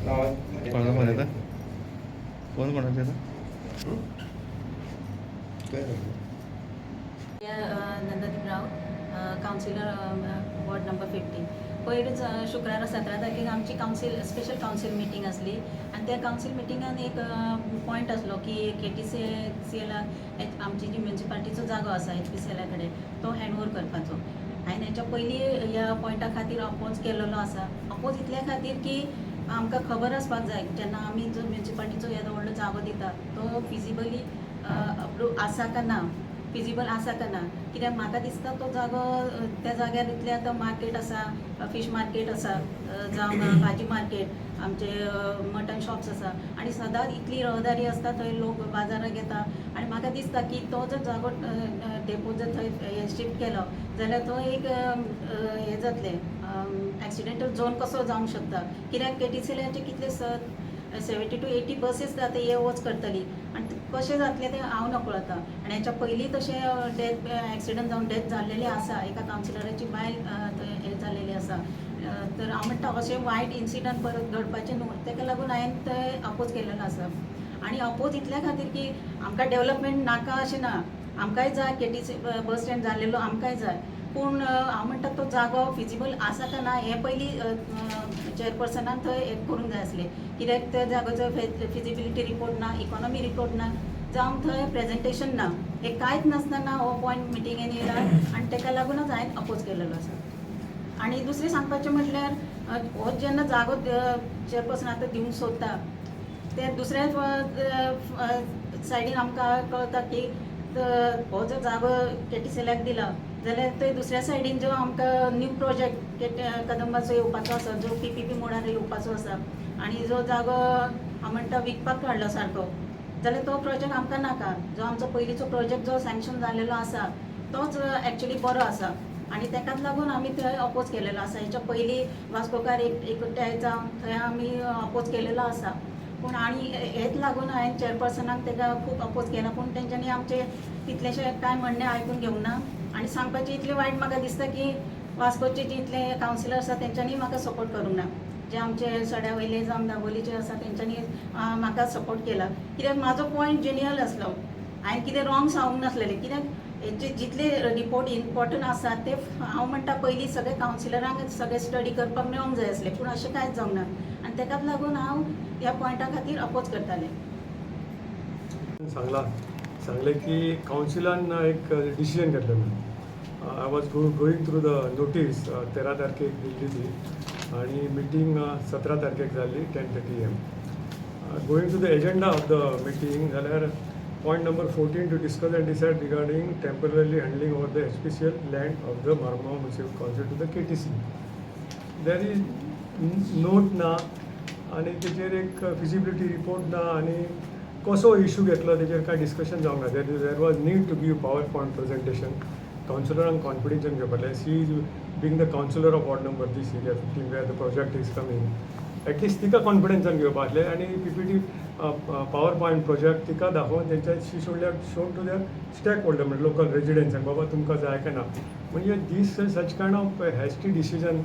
कोणामध्ये आता कोण कोणाचे आता नंदनराव काउन्सिलर वॉर्ड नंबर 15. पयलींच शुक्रार 17 तारखेक आमची स्पेशल काउन्सिल मिटींग आसली आनी त्या काउन्सिल मिटिंगान एक पॉयंट आसलो की KTCL आमची जी म्युन्सिपालिटीचो जागो आसा HPCL कडेन तो हँडओवर करपाचो. हांवें हेच्या पयलीं ह्या पॉयंटा खातीर अपोज केलेलो आसा. अपोज इतल्या खातीर की आमकां खबर आसपाक जाय जेन्ना आमी जो म्युन्सिपालिटीचो येदो व्हडलो जागो दिता तो फिजिबली अप्रूव आसा काय ना, फिजिबल आसा काय ना. कित्याक म्हाका दिसता तो जागो त्या जाग्यार इतले आतां मार्केट आसा, फीश मार्केट आसा, जावं भाजी मार्केट, आमचे मटन शॉप्स आसा आनी सदांच इतली रहदारी आसता थंय लोक बाजाराक येता आनी म्हाका दिसता की तो जर जागो डेपो जर थंय शिफ्ट केलो जाल्यार तो एक हें जातलें एक्सिडेंटल झोन कसो जावंक शकता. कित्याक KTCLचे कितले 70 to 80 बसीस आतां ये वच करतली आनी कशें जातलें तें हांव नकळटा. आनी हेच्या पयलीं तशें एक्सिडंट जावन डेथ जाल्लेली आसा, एका काउन्सिलराची बायल हें जाल्लेली आसा. तर हांव म्हणटा अशें वायट इन्सिडंट परत घडपाचें न्हू, ताका लागून हांवें थंय अपोज केलेलो आसा. आनी अपोज इतल्या खातीर की आमकां डेवलपमेंट नाका अशें ना, आमकांय जाय KTC बस स्टँड जाल्लेलो आमकांय जाय, पूण हांव म्हणटा तो जागो फिजिबल आसा काय ना हें पयलीं चेअरपर्सनान थंय हें करूंक जाय आसलें. कित्याक त्या जागोचो फिजिबिलिटी रिपोर्ट ना, इकॉनॉमी रिपोर्ट ना, जावं थंय प्रेजेंटेशन ना, हे कांयच नासतना हो पॉयंट मिटिंगेन येयला आनी ताका लागूनच हांवें अपोज केलेलो आसा. आनी दुसरें सांगपाचें म्हटल्यार हो जेन्ना जागो चेअरपर्सन आतां दिवंक सोदता ते दुसऱ्या सायडीन आमकां कळटा की हो जो जागो KTCLाक दिला जाल्यार थंय दुसऱ्या सायडीन जो आमकां न्यू प्रोजेक्ट कदंबाचो येवपाचो आसा, जो PPP मोडार येवपाचो आसा आनी जो जागो हांव म्हणटा विकपाक काडलो सारको, जाल्यार तो प्रोजेक्ट आमकां नाका. जो आमचो पयलींचो प्रोजेक्ट जो सँक्शन जाल्लेलो आसा तोच एक्चुली बरो आसा आनी ताकाच लागून आमी थंय अपोज केलेलो आसा. हेच्या पयलीं वास्कोकार एकठांय जावन थंय आमी अपोज केलेलो आसा. पूण आनी हेच लागून हांवें चेअरपर्सनाक ताका खूब अपोज केला, पूण तेंच्यांनी आमचे तितलेशे कांय म्हणणें आयकून घेवंक ना. आनी सांगपाचें इतलें वायट म्हाका दिसता की वास्कोचे जितले कावन्सिलर आसा तेंच्यांनी म्हाका सपोर्ट करूंक ना. जे आमचे सड्या वयले जावं दाबोलीचे आसा तेंच्यांनी म्हाका सपोर्ट केला. कित्याक म्हाजो पॉयंट जेन्युअल आसलो, हांवें कितें रॉंग सांगूंक नासलेलें. कित्याक हेचे जितले रिपोर्ट इम्पॉर्टंट आसा ते हांव म्हणटा पयलीं सगळे कावन्सिलरांक सगळे स्टडी करपाक मेळोंक जाय आसलें, पूण अशें कांयच जावंक ना आनी ताकाच लागून हांव ह्या पॉयंटा खातीर अपोज करतालें. सांगलें की कावन्सिलान एक डिसिजन घेतलेलो. I was going through the notice 13 तारखेक दिल्ली ती आनी मिटींग 17 तारखेक जाल्ली 10:30 AM. Going to the agenda of the meeting जाल्यार point number 14 to discuss and decide regarding temporary handling over the HPCL land of the Margao municipal council to the KTC. There is note ना आनी तेचेर एक feasibility report ना आनी कसो issue घेतलो तेचेर कांय डिस्कशन जावंक ना. There was need to give power point presentation. काउन्सिलरांक कॉन्फिडन्सान घेवपाचें. She is being the councillor of ward number 15 where the project is coming. At least तिका कॉन्फिडन्सान घेवपाचें आनी PPT पावर पॉयंट प्रोजेक्ट तिका दाखोवन तेंच्या she shown to their stake holder म्हणजे लोकल रेजिडेंट्सांक बाबा तुमकां जाय काय ना. म्हणजे this such kind of hasty decision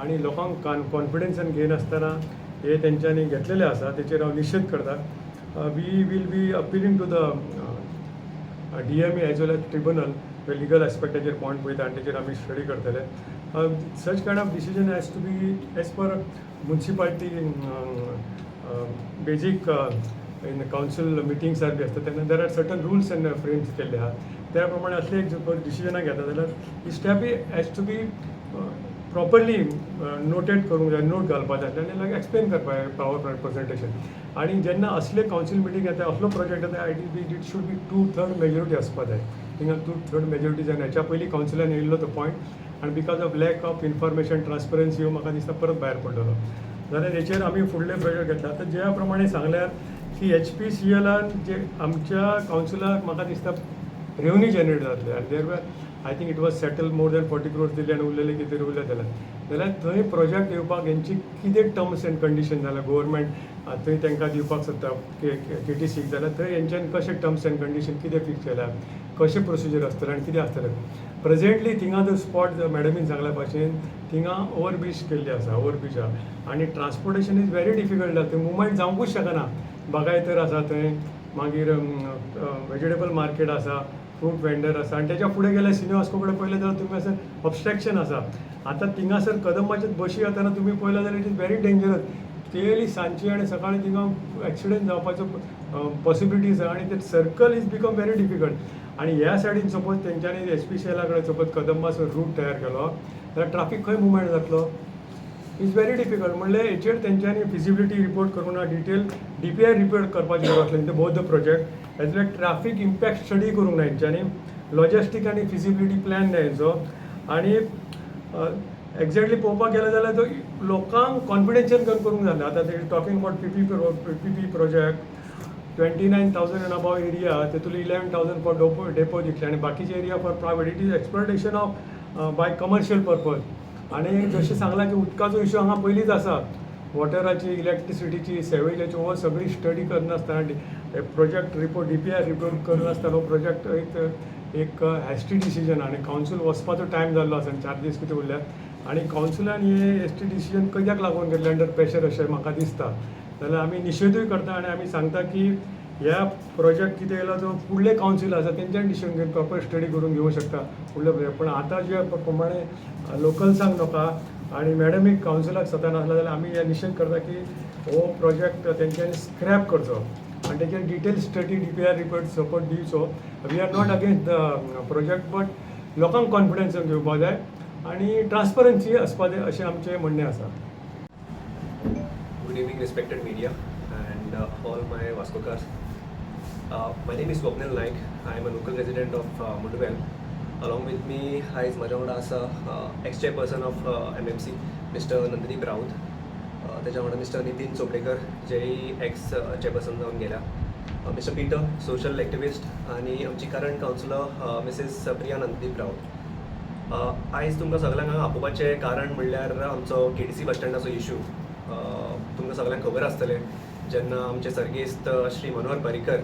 आनी लोकांक कॉन्फिडन्सान घेयनासतना हे तेंच्यांनी घेतलेले आसा. तेचेर हांव निशेध करता. We will be appealing to the DMA as well as tribunal legal एस्पेक्टाचेर पॉयंट पळयता आनी तेचेर आमी स्टडी करतले. Such kind of decision has to be as per municipality basic in council मिटिंग्सार बी आसता तेन्ना there are certain rules and frames केल्ले आहा. त्या प्रमाणे असले एक डिसिजनां घेता जाल्यार step has to be properly noted करूंक जाय, नोट घालपाक जाय आनी लायक एक्सप्लेन करपाक जाय पावर पॉयंट प्रेजेंटेशन. आनी जेन्ना असले काउन्सिल मिटींग येता असलो प्रोजेक्ट येता इट शूड बी 2/3 मेजॉरिटी आसपाक जाय. थिंगा 2/3 मेजॉरिटी जाय. हेच्या पयलीं काउन्सिलान येयल्लो तो पॉयंट आनी because of lack of information transparency हो म्हाका दिसता परत भायर पडलेलो. जाल्यार हेचेर आमी फुडले प्रोजेक्ट घेतला. आतां ज्या प्रमाणे सांगल्यार की HPCLान जे आमच्या काउन्सिलाक म्हाका दिसता रेवन्यू जनरेट जातले आनी देर वर I think it was settle more than 40 crores Delhi आनी उरलेले कितें उरले जाल्यार थंय प्रोजेक्ट येवपाक हेंची कितें टर्म्स एंड कंडिशन जाल्यार गव्हर्मेंट थंय तांकां दिवपाक सोदता KTCक जाल्यार थंय हेंच्यानी कशें टर्म्स एंड कंडिशन कितें फिक्स केल्या, कशें प्रोसिजर आसतलें आनी कितें आसतलें. प्रेजेंटली थिंगा जो स्पॉट मॅडमीन सांगल्या भाशेन थिंगा ओवरब्रिज केल्ली आसा ओवरब्रिज आहा आनी ट्रान्सपोर्टेशन इज व्हेरी डिफिकल्ट जाता थंय मुवमेंट जावंकूच शकना. बागायतर आसा थंय, मागीर वेजिटेबल मार्केट आसा, फ्रूट वेंडर आसा आनी तेच्या फुडें गेल्यार सिनियर वास्को कडेन पयलें जाल्यार तुमी असं ऑब्स्ट्रॅक्शन आसा. आतां थिंगासर कदंबाचे बशी येताना तुमी पळयला जाल्यार it is very dangerous. Daily सांजची आनी सकाळीं थिंगा एक्सिडेंट जावपाचो पॉसिबिलिटीज आसा आनी ते circle is become very difficult. आनी ह्या सायडीन सपोज तेंच्यांनी एसपीसीएला कडेन सपोज कदंबाचो रूट तयार केलो जाल्यार ट्राफीक खंय मुवमेंट जातलो. Is very difficult. म्हणल्यार हेचेर तेंच्यांनी फिजिबिलिटी रिपोर्ट करूं ना, डिटेल DPR रिपोर्ट करपाची गरज आसली both the project. As well traffic impact study करूंक ना हेंच्यांनी, लॉजिस्टीक आनी फिजिबिलिटी प्लॅन ना हेंचो. आनी एक्झॅक्टली पळोवपाक गेले जाल्यार तो लोकांक कॉन्फिडेन्शियल करूंक जालें. आतां ते talking about PPP project 29,000 and above area, तेतूंतली 11,000 फॉर डेपो दितले आनी बाकीचे area for private. It is exploitation of by commercial purpose. आनी जशें सांगलां की उदकाचो इशू हांगा पयलींच आसा, वॉटराची, इलेक्ट्रिसिटीची, सेवेजाची, हो सगळी स्टडी करनासतना प्रोजेक्ट रिपोर्ट DPR रिपोर्ट करनासतना हो प्रोजेक्ट एक हॅस्टी डिसिजन आनी कावन्सील वचपाचो टायम जाल्लो आसा 4 दीस कितें उरल्यात आनी कावन्सिलान हे हॅस्टी डिसिजन कित्याक लागून घेतलें अंडर प्रेशर अशें म्हाका दिसता. जाल्यार आमी निशेधूय करता आनी आमी सांगता की ह्या प्रोजेक्ट कितें येयलो जो फुडले कावन्सील आसा तेंच्यानी डिसिजन घेवन प्रॉपर स्टडी करून घेवंक शकता फुडले प्रोजेक्ट. पण आतां जे प्रमाणे लोकल्सांक नका आनी मॅडमीक कावन्सिलाक स्वता नासला जाल्यार आमी हे निश्चित करता की हो प्रोजेक्ट तेंच्यांनी स्क्रॅप करचो आनी तेचेर detail study DPR report support दिवचो. We are not against the project, but लोकांक कॉन्फिडन्स घेवपा जाय आनी ट्रान्सपरन्सी आसपा जाय अशें आमचें म्हणणें आसा. Good evening, respected media and all my Vascocars. My name is Swapnil Naik. I am a local resident of Muduvell. Along with me is माझ्या वांगडा आसा ex-chairperson of MMC, Mr. Nandadeep Raut. त्याच्या वांगडा Mr. नितीन चोपडेकर, जेही ex-chairperson जावन गेल्या. Mr. Peter, social activist आणि आमची current counsellor Mrs. Priya Nanddeep Raut. आयज तुमकां सगळ्यांक हांगा आपोवपाचें कारण म्हणल्यार आमचो KTC बस स्टँडाचो इशू. तुमकां सगळ्यांक खबर आसतलें जेन्ना आमचे सर्गेस्त श्री मनोहर पर्रीकर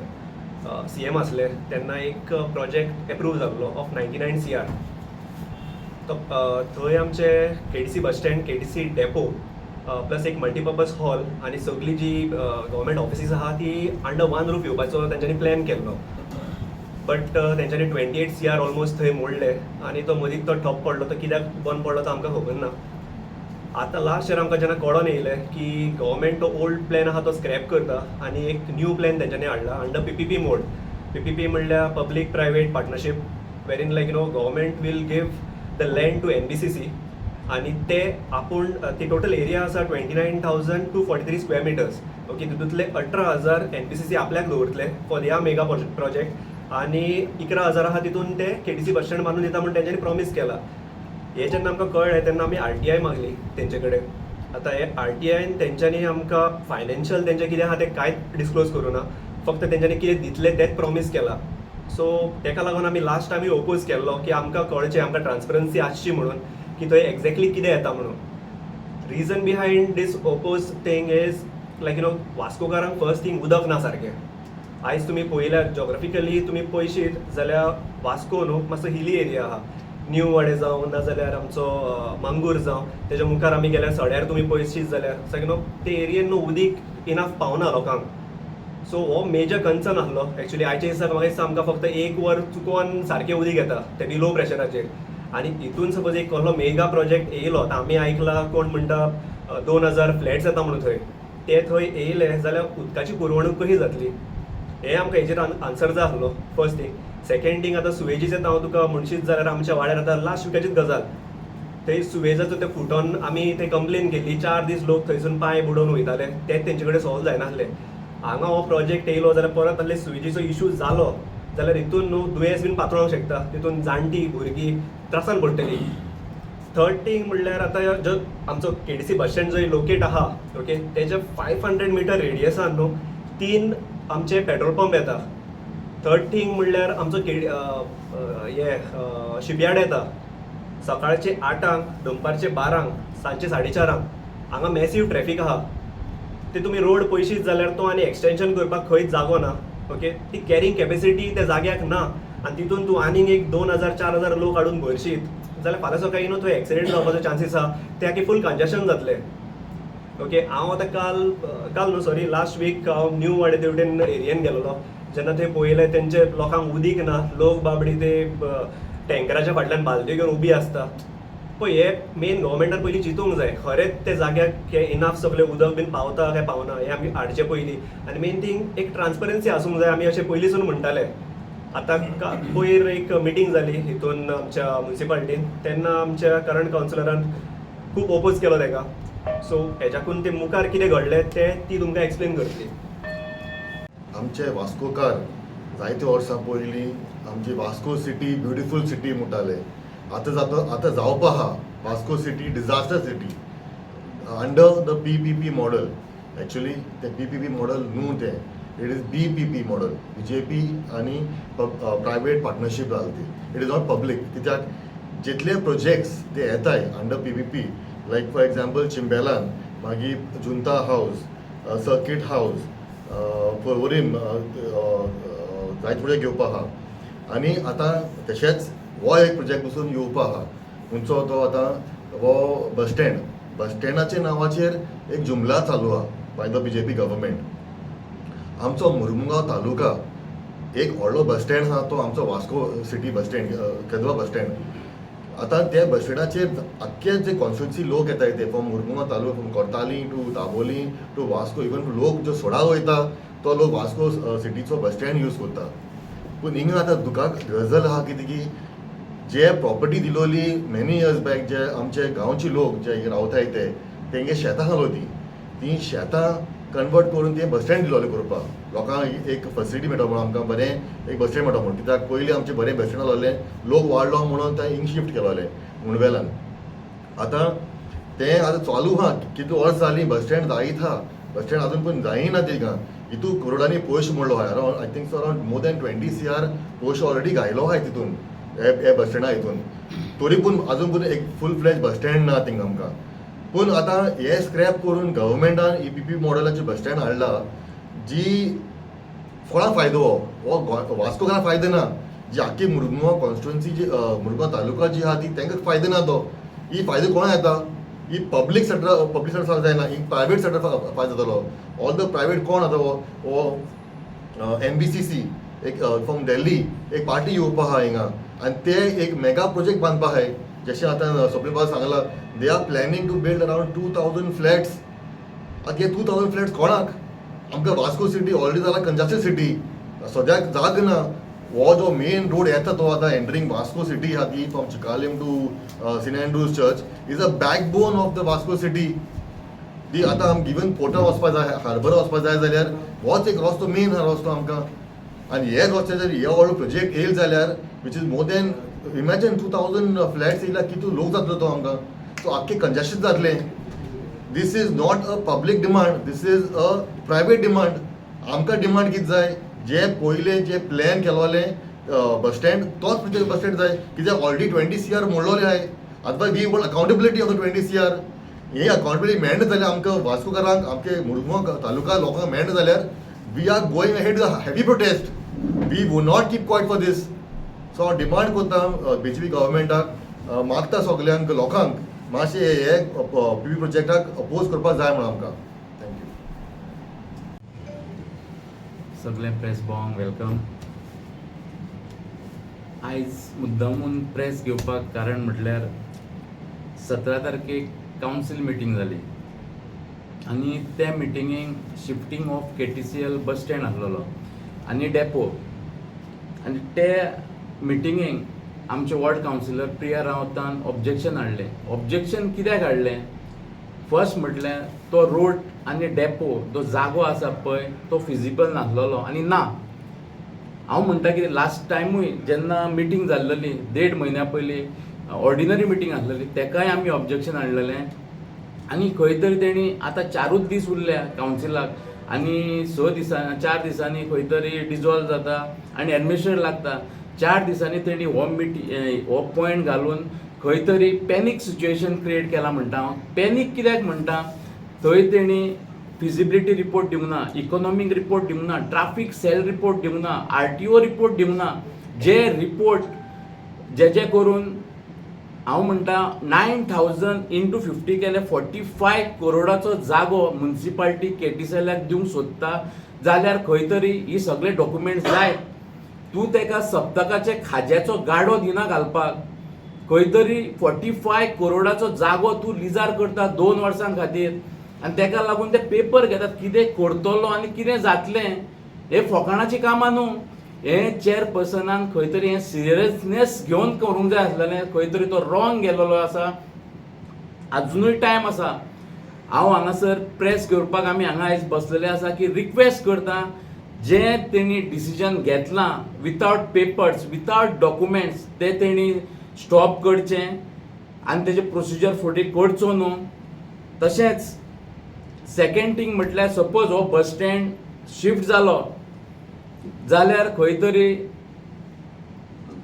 CM आसले तेन्ना एक प्रोजेक्ट एप्रूव जाल्लो ऑफ 99 CR. तो थंय आमचे KTC bus stand, KTC depot plus एक मल्टीपर्पज हॉल आनी सगळी जी गव्हर्मेंट ऑफिसीस आहा ती अंडर वन रूफ येवपाचो तेंच्यांनी प्लॅन केल्लो. बट तेंच्यांनी 28 CR ऑलमोस्ट थंय मोडले आनी तो मदींच तो ठप पडलो. तो कित्याक बंद पडलो तो आमकां खबर ना. आतां लास्ट इयर आमकां जेन्ना कळोन येयलें की गव्हर्मेंट तो ओल्ड प्लॅन आहा तो स्क्रॅप करता आनी एक न्यू प्लॅन तेंच्यांनी हाडला अंडर PPP मोड. PPP म्हणल्यार पब्लीक प्रायवेट पार्टनरशीप, वेरीन like government will give the land to NBCC आनी ते आपूण ती टोटल एरिया आसा 29,243 स्क्वेअर मिटर्स. ओके, तितूंतले 18,000 NBCC आपल्याक दवरतले फॉर ह्या मेगा प्रोजेक्ट आनी 11,000 आहा तितून ते KTC बस स्टँड बांदून दिता म्हणून तेंच्यांनी प्रॉमीस केला. हे जेन्ना आमकां कळ्ळें तेन्ना आमी RTI मागली तेंचे कडेन. आतां हे RTIन तेंच्यांनी आमकां फायनान्शियल तेंचें कितें आहा तें कांयच डिस्क्लोज करूं ना, फक्त तेंच्यांनी कितें दितलें तेंच प्रॉमीस केला. सो तेका लागून आमी लास्ट टायमी ओपोज केल्लो की आमकां कळचें, आमकां ट्रान्सपरन्सी आसची म्हणून की थंय एक्झॅक्टली कितें येता म्हणून. Reason behind this oppose thing is like वास्कोकारांक फर्स्ट थिंग उदक ना सारकें. आयज तुमी पळयल्यार जॉग्राफिकली तुमी पळयशीत जाल्यार वास्को न्हू मातसो हिली एरिया आहा. न्यू वाडे जावं नाजाल्यार आमचो मांगूर जावं, तेच्या मुखार आमी गेल्यार सड्यार तुमी पळयशीत जाल्यार सगळें ते एरियेन न्हू उदीक इनफ पावना लोकांक. सो हो मेजर कन्सर्न आसलो. एक्चुली आयच्या दिसाक म्हाका दिसता आमकां फक्त 1 वर चुकोवन सारकें उदीक येता ते बी लो प्रेशराचेर. आनी हितून सपोज एक कसलो मेगा प्रोजेक्ट येयलो, आतां आमी आयकलां कोण म्हणटा 2,000 फ्लॅट्स येता म्हणून थंय, ते थंय येयले जाल्यार उदकाची पुरवणूक कशी जातली हे आमकां हेचेर आन्सर जाय आसलो फर्स्ट थिंग. सेकंड थिंग आतां सुवेजीचें हांव तुका म्हणशीत जाल्यार आमच्या वाड्यार आतां लास्ट विकाचीच गजाल, थंय सुवेजाचो ते फुटोन आमी थंय कंप्लेन केल्ली. 4 दीस लोक थंयसून पांय बुडोवन वयताले, तेच तेंचे कडेन सॉल्व जायनासलें. हांगा हो प्रोजेक्ट येयलो जाल्यार परत आहले सुवेजीचो इशू जालो जाल्यार हितून न्हू दुयेंस बीन पातळोवंक शकता, तितून जाणटी भुरगीं त्रासान पडटलीं. थर्ड थिंग म्हणल्यार आतां जो आमचो KTC बस स्टँड जो लोकेट आहा ओके, तेच्या 500 मिटर रेडियसान न्हू 3 आमचे पेट्रोल पंप येता. थर्ड थिंग म्हणल्यार आमचो शिपयार्ड येता सकाळचे 8:00, दनपारचे 12:00, सांजचे 4:30. हांगा मॅसिव्ह ट्रॅफीक आहा. ते तुमी रोड पळयशीत जाल्यार तो आनी एक्सटेन्शन करपाक खंयच जागो ना. ओके, ती कॅरींग कॅपेसिटी त्या जाग्याक ना आनी तितून तूं आनीक एक 2,000-4,000 लोक हाडून भरशीत जाल्यार फाल्यां सकाळी न्हू थंय एक्सिडेंट जावपाचो चान्सीस आहा, ते आख्खे फूल कंजेशन जातलें. ओके, हांव आतां काल न्हू सॉरी लास्ट वीक हांव न्यू वाडे देवटेन एरियेन गेलोलो. जेन्ना थंय पळयलें तेंचे लोकांक उदीक ना, लोक बाबडी ते टँकराच्या फाटल्यान बालद्यो घेवन उबी आसता. पळय हे मेन गव्हर्मेंटान पयलीं चिंतूंक जाय, खरेंच ते जाग्याक इनाफ सगळें उदक बीन पावता काय पावना हें आमी हाडचे पयलीं. आनी मेन थिंग एक ट्रान्सपरन्सी आसूंक जाय. आमी अशें पयलींसून म्हणटाले. आतां पयर एक मिटींग जाली हितून आमच्या म्युन्सिपालिटीन, तेन्ना आमच्या करंट कावन्सिलरान खूब ओपोज केलो तेका. सो हेच्याकून ते मुखार कितें घडलें तें ती तुमकां एक्सप्लेन करतली. आमचे वास्कोकार जायते वर्सां पयलीं आमची वास्को सिटी ब्युटिफूल सिटी म्हणटाले. आतां जावपा आहा Vasco city disaster city under the PPP model. Actually ते PPP मॉडल न्हू ते, it is BPP model. BJP आनी प्रायवेट पार्टनरशीप जाली. It is not public. कित्याक जितले प्रोजेक्ट्स ते येताय under PPP, like for example चिंबेलान, मागीर जुंता हावस, सर्कीट हावस, पर्वरीम जायते प्रोजेक्ट घेवपा आहा. आनी आतां तशेंच हो एक प्रोजेक्ट पसून येवपा आहा. खंयचो तो आतां हो बस स्टँडाच्या नांवाचेर एक जुमला चालू आहा बाय द BJP गव्हर्मेंट. आमचो मुर्मुगांव तालुका एक व्हडलो बस स्टँड आहा, तो आमचो वास्को सिटी बस स्टँड, केदवा बस स्टँड. आतां त्या बस स्टँडाचेर आख्खे जे कॉन्स्टिट्युन्सी लोक येताय ते from Mormugao taluka, from Cortalim to Dabolim to Vasco, even लोक जो सोडा वयता तो लोक वास्को सिटीचो बस स्टँड यूज करता. पूण हिंगा आतां दुकाक गरजल आहा कितें की जे प्रॉपर्टी दिलोली मेनी इयर्स बॅक, जे आमचे गांवचे लोक जे रावताय ते तेंगे शेतां घालोती, ती शेतां कन्वर्ट करून ते बस स्टँड दिलोले करपाक. लोकांक एक फेसिलिटी मेळटा म्हणून आमकां बरें एक बस स्टँड मेळटा म्हणून. कित्याक पयलीं आमचे बरें बस स्टँड आसलें, लोक वाडलो म्हणून ते हिंग शिफ्ट केलोले मुणवेलान. आतां तें आतां चालू आहा, कितली वर्स जालीं बस स्टँड जायत आहा. बस स्टँड आजून पण जायना तिका. हितू करोडांनी पयशे मोडलो आहा. Around I think so around more than 20 CR पयशे ऑलरेडी घायलो आहाय तितून हे बस स्टँडा हितून. तरी पूण आजून पूण एक फूल फ्लॅज बस स्टँड ना थिंगा आमकां. पूण आतां हे स्क्रॅप करून गव्हर्मेंटान PPP मॉडलाचे बस स्टँड हाडला, जी कोणाक फायदो हो वास्कोकारांक फायदो ना. जी आख्खी मुर्मुगांव कॉन्स्टिट्युएन्सी जी मुर्मुगांव तालुका जी आहा ती तांकां फायदो ना. तो ही फायदो कोणाक येता? ही पब्लीक सेक्टर जायना, ही प्रायवेट सेक्टर फायदो जातलो. ऑल द प्रायवेट कोण आतां हो MBCC एक फ्रॉम दिल्ली एक पार्टी येवपा आहा हिंगा, आनी ते एक मेगा प्रोजेक्ट बांदपा आहाय. जशें आतां स्वप्नील बाबा सांगला, they are planning to build around 2000 flats. आतां हे 2000 फ्लॅट्स कोणाक? आमकां वास्को सिटी ऑलरेडी जाला कंजेस्टेड सिटी, सद्याक जाग ना. हो जो मेन रोड येता तो आतां एंटरींग वास्को सिटी आहा ती from Chicalim to Saint Andrews church is a backbone of the Vasco city. ती आतां आमकां इवन पोर्टार वचपाक जाय, हार्बर वचपाक जाय जाल्यार होच एक रस्तो मेन रस्तो आमकां. आनी हे रस्त्याचेर हे व्हडलो प्रोजेक्ट येयलो जाल्यार which is more than imagine 2000 flats येयल्यार कितू लोक जातलो तो आमकां. सो आख्खें कंजेस्टेड जातलें. This is not a public demand, this is a private demand. आमकां डिमांड कितें जाय? जे पयले जे प्लॅन केलोले बस स्टँड तोच बस स्टँड जाय. कित्याक ऑलरेडी 20 CR मोडलोले आहाय. आतां we want accountability of the 20 CR. ही अकावंटेबिलिटी मेळना जाल्यार आमकां वास्कोकारांक आमचे मुर्मुगांव तालुका लोकांक मेळना जाल्यार we are going ahead with a heavy protest. We would not keep quiet for this. So हांव डिमांड करता BJP गव्हर्मेंटाक, मागता सगल्यांक लोकांक मातशें हे PPP प्रोजेक्टाक अपोज करपाक जाय म्हणून आमकां. थँक्यू. सगळे प्रेस बॉंग वेलकम. आयज मुद्दामून प्रेस घेवपाक कारण म्हटल्यार 17 तारखेक कावन्सील मिटींग जाली आनी त्या मिटिंगेक shifting of KTCL bus stand आसलेलो आनी डेपो. आनी ते मिटिंगेक आमचे वॉर्ड कावन्सिलर प्रिया रावतान ऑब्जेक्शन हाडलें. ऑब्जेक्शन कित्याक हाडलें? फर्स्ट म्हटल्यार तो रोड आनी डेपो जो जागो आसा पळय तो फिजिबल नासलेलो आनी ना. हांव म्हणटा कितें, लास्ट टायमूय जेन्ना मिटींग जाल्ली 1.5 म्हयन्या पयलीं ऑर्डिनरी मिटींग आसलेली तेकाय आमी ऑब्जेक्शन हाडलेलें. आनी खंय तरी तेणी आतां 4च दीस उरल्या कावन्सिलाक आनी 4 दिसांनी खंय तरी डिजॉल्व जाता आनी एडमिनिस्ट्रेटर लागता. 4 दिसांनी तेणी हो पॉयंट घालून खंय तरी पॅनीक सिच्युएशन क्रिएट केला म्हणटा हांव. पॅनीक कित्याक म्हणटा? थंय तेणी फिजिबिलिटी रिपोर्ट दिवंक ना, इकॉनॉमीक रिपोर्ट दिवंक ना, ट्राफीक सेल रिपोर्ट दिवंक ना, RTO रिपोर्ट दिवंक ना. जे रिपोर्ट जे करून हांव म्हणटा 9,000 इंटू 50 केले 45 करोडाचो जागो म्युन्सिपाल्टी केटीसीएलाक दिवंक सोदता जाल्यार खंय तरी ही सगळे डॉक्युमेंट्स जाय. तूं तेका सप्तकाचे खाज्याचो गाडो दिना घालपाक. खंय तरी 45 करोडाचो जागो तूं लिजार करता 2 वर्सां खातीर आनी तेका लागून ते पेपर घेतात कितें करतलो आनी कितें जातलें. हे फकाणाची कामां न्हू. हे चेअरपर्सनान खंय तरी हें सिरियसनेस घेवन करूंक जाय आसलेलें. खंय तरी तो रॉंग गेलोलो आसा. अजुनूय टायम आसा. हांव हांगासर प्रेस करपाक आमी हांगा आयज बसलेले आसा की रिक्वेस्ट करता जे तेणी डिसिजन घेतलां विथआउट पेपर्स विथआउट डॉक्युमेंट्स ते तेणी स्टॉप करचें आनी तेजे प्रोसिजर फुडें करचो न्हू. तशेंच सेकंड थिंग म्हटल्यार सपोज हो बस स्टँड शिफ्ट जालो जाल्यार खंय तरी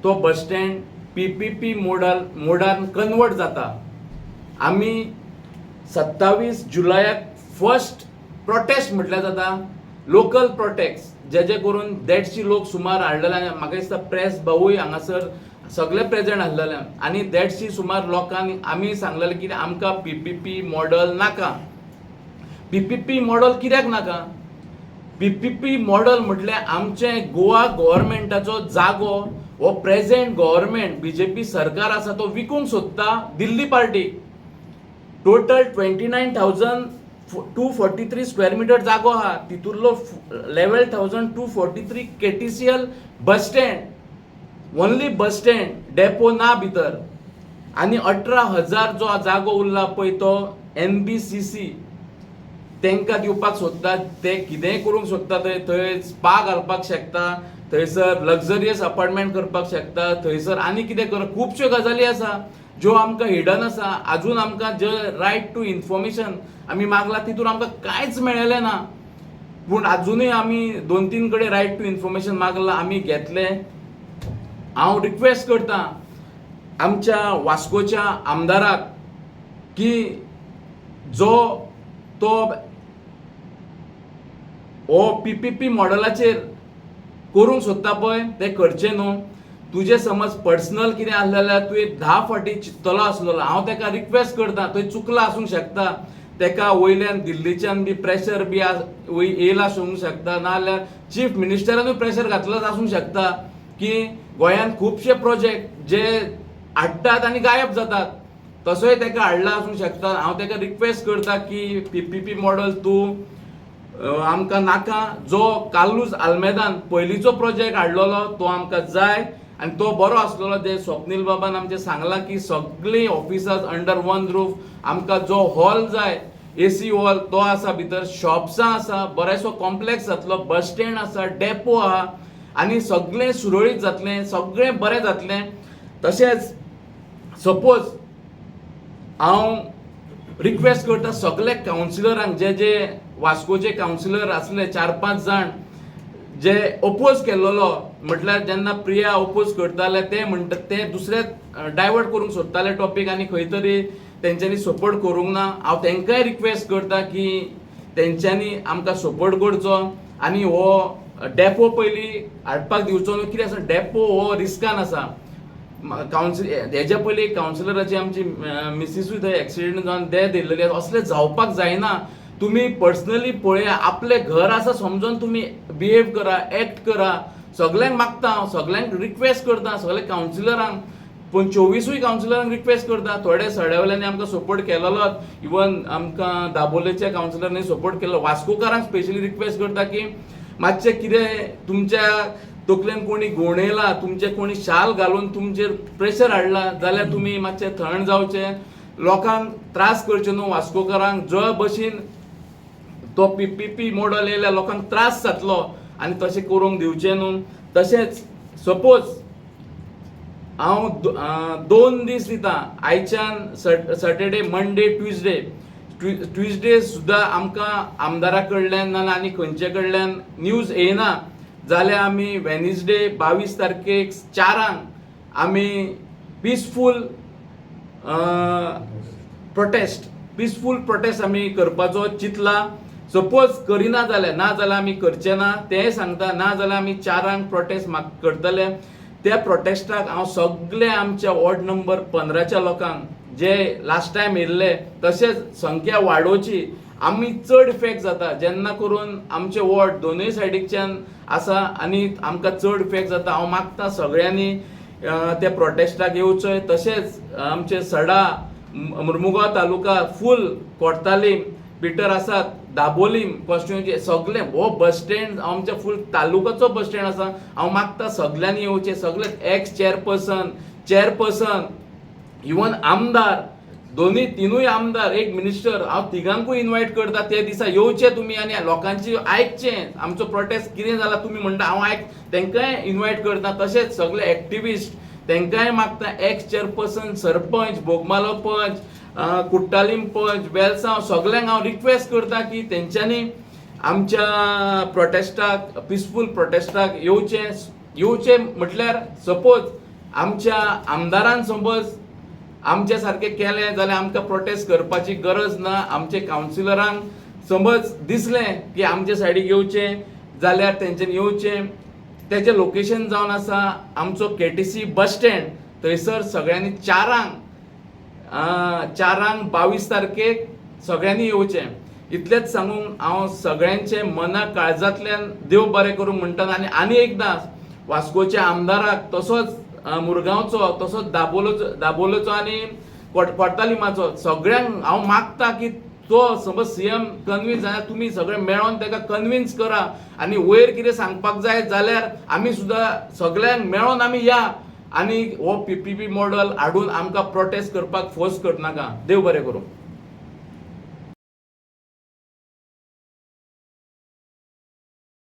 तो बस स्टँड PPP मोडान कन्वर्ट जाता. आमी 27 जुलयाक फर्स्ट प्रोटेस्ट म्हटल्यार जाता लोकल प्रोटेस्ट जे करून 150 लोक सुमार हाडलेले आनी म्हाका दिसता प्रेस भाऊय हांगासर सगळे प्रेजेंट आसलेले आनी 150 सुमार लोकांनी आमी सांगलेलें की आमकां PPP मॉडल नाका. PPP मॉडल कित्याक नाका? PPP मॉडल म्हटल्यार आमचें गोवा गव्हर्मेंटाचो जागो हो प्रेझेंट गव्हर्मेंट BJP सरकार आसा तो विकूंक सोदता दिल्ली पार्टीक. टोटल 29,243 स्क्वेअर मिटर जागो आहा. तितूंतलो 11,243 KTCL bus stand. Only bus stand depot ना भितर. आनी 18,000 जो जागो उरला पळय तो NBCC तांकां दिवपाक सोदता. ते कितेंय करूंक सोदता. थंय स्पा घालपाक शकता. थंयसर लक्झरियस अपार्टमेंट करपाक शकता. थंयसर आनी कितें करप खुबश्यो गजाली आसा ज्यो आमकां हिडन आसा. आजून आमकां जे रायट टू इन्फॉर्मेशन आमी मागला तितून आमकां कांयच मेळिल्लें ना. पूण आजुनूय आमी 2-3 कडेन रायट टू इन्फॉर्मेशन मागला आमी घेतलें. हांव रिक्वेस्ट करतां आमच्या वास्कोच्या आमदाराक की जो तो हो PPP मॉडलाचेर करूंक सोदता पळय ते करचें न्हू. तुजें समज पर्सनल कितें आसलें जाल्यार तुवें 10 फावटी चिंतलो आसलेलो. हांव तेका रिक्वेस्ट करतां थंय चुकला आसूंक शकता. तेका वयल्यान दिल्लीच्यान बी प्रेशर बी येयला आसूंक शकता. नाजाल्यार चीफ मिनिस्टरानूय प्रेशर घातलोच आसूंक शकता की गोंयांत खुबशे प्रोजेक्ट जे हाडटात आनी गायब जातात. तसोय तेका हाडला आसूंक शकता. हांव तेका रिक्वेस्ट करतां की PPP मॉडल तूं आमकां नाका. जो कालूज आल्मेदान पयलींचो प्रोजेक्ट हाडलेलो तो आमकां जाय आनी तो बरो आसलेलो. जे स्वप्नील बाबान आमचे सांगलां की सगळीं ऑफिसां अंडर वन रूफ. आमकां जो हॉल जाय AC हॉल तो आसा. भितर शॉप्सां आसा. बरेचसो कॉम्प्लेक्स जातलो. बस स्टँड आसा. डेपो आहा आनी सगळें सुरळीत जातलें. सगळें बरें जातलें. तशेंच सपोज हांव रिक्वेस्ट करता सगळे कावन्सिलरांक जे वास्कोचे कावन्सिलर आसले 4-5 जाण जे ओपोज केल्लो म्हटल्यार जेन्ना प्रिया ओपोज करताले ते म्हणटा ते दुसरे डायवर्ट करूंक सोदताले टॉपीक आनी खंय तरी तेंच्यांनी सपोर्ट करूंक ना. हांव तेंकांय रिक्वेस्ट करता की तेंच्यांनी आमकां सपोर्ट करचो आनी हो डेपो पयलीं हाडपाक दिवचो न्हू. कितें आसा डेपो हो रिस्कान आसा. हेज्या पयलीं कावन्सिलराची आमची मिसीसूय थंय एक्सिडेंट जावन डेथ येयल्ली. असलें जावपाक जायना. तुम्ही पर्सनली पळया. आपलें घर आसा समजून तुम्ही बिहेव करा. एक्ट करा. सगळ्यांक मागता हांव. सगळ्यांक रिक्वेस्ट करता. सगळे कावन्सिलरांक 24 कावन्सिलरांक रिक्वेस्ट करता. थोडे सड्यावयल्यांनी आमकां सपोर्ट केलोलो. इवन आमकां दाबोलेच्या कावन्सिलरांनी सपोर्ट केलो. वास्कोकारांक स्पेशली रिक्वेस्ट करता की मातशें कितें तुमच्या तकलेन कोणी घोणयला तुमचे कोणी शाल घालून तुमचेर प्रेशर हाडला जाल्यार तुमी मातशें थंड जावचें. लोकांक त्रास करचे न्हू. वास्कोकारांक जो भशेन तो PPP मॉडल येयल्यार लोकांक त्रास जातलो आनी तशें करूंक दिवचें न्हू. तशेंच सपोज हांव 2 दीस दितां. आयच्यान सॅटर्डे मंडे ट्युजडे सुद्दां आमकां आमदारा कडल्यान ना आनी खंयचे कडल्यान न्यूज येयना जाल्यार आमी वेनिसडे 22 तारखेक 4 आमी पिसफूल प्रोटेस्ट आमी करपाचो चिंतला. सपोज करिना जाल्यार ना जाल्यार आमी करचे ना तेंय सांगता. ना जाल्यार आमी 4 प्रोटेस्ट करतले. त्या प्रोटेस्टाक हांव सगळे आमच्या वॉर्ड नंबर 15च्या लोकांक जे लास्ट टायम येयल्ले तशेंच संख्या वाडोवची. आमी चड इफेक्ट जाता जेन्ना करून आमचे वॉर्ड दोनूय सायडीच्यान आसा आनी आमकां चड इफेक्ट जाता. हांव मागता सगळ्यांनी त्या प्रोटेस्टाक येवचें. तशेंच आमचे सडा, मुर्मुगांव तालुका फूल, कोर्तालीम, भितर आसात, दाबोलीम कॉन्स्टिट्युएन्सी सगळे हो बस स्टँड आमच्या फूल तालुकाचो बस स्टँड आसा. हांव मागता सगळ्यांनी येवचें. सगळे एक्स चेअरपर्सन इवन आमदार, दोन्ही तिनूय आमदार, एक मिनिस्टर, हांव तिगांकूय इन्वायट करता ते दिसा येवचे तुमी आनी लोकांची आयकचें. आमचो प्रोटेस्ट कितें जाला तुमी म्हणटा हांव तांकांय इन्वायट करता. तशेंच सगळे एक्टिविस्ट तांकांय मागता, एक्स चेअरपर्सन, सरपंच, बोगमालो पंच, कुट्टालीम पंच, वेलसांव सगळ्यांक हांव रिक्वेस्ट करता की तेंच्यांनी आमच्या प्रोटेस्टाक, पिसफूल प्रोटेस्टाक येवचें म्हटल्यार सपोज आमच्या आमदारान समज आमचे सारकें केलें जाल्यार आमकां प्रोटेस्ट करपाची गरज ना. आमचे कावन्सिलरांक समज दिसलें की आमचे सायडीक येवचें जाल्यार तेंच्यांनी येवचें. तेजें लोकेशन जावन आसा आमचो KTC बस स्टँड. थंयसर सगळ्यांनी चारांक 22 तारखेक सगळ्यांनी येवचें. इतलेंच सांगून हांव सगळ्यांचे मना काळजांतल्यान देव बरें करूं म्हणटा. आनी एकदां वास्कोच्या आमदाराक, तसोच मुरगांवचो, तसोच दाबोलेचो आनी कोर्तालीमाचो सगळ्यांक हांव मागता की तो समज CM कन्विन्स जाल्यार तुमी सगळे मेळोन ताका कन्विन्स करा. आनी वयर कितें सांगपाक जाय जाल्यार आमी सुद्दां सगळ्यांक मेळोन आमी या आनी हो PPP मॉडल हाडून आमकां प्रोटेस्ट करपाक फोर्स करनाका. देव बरें करूं.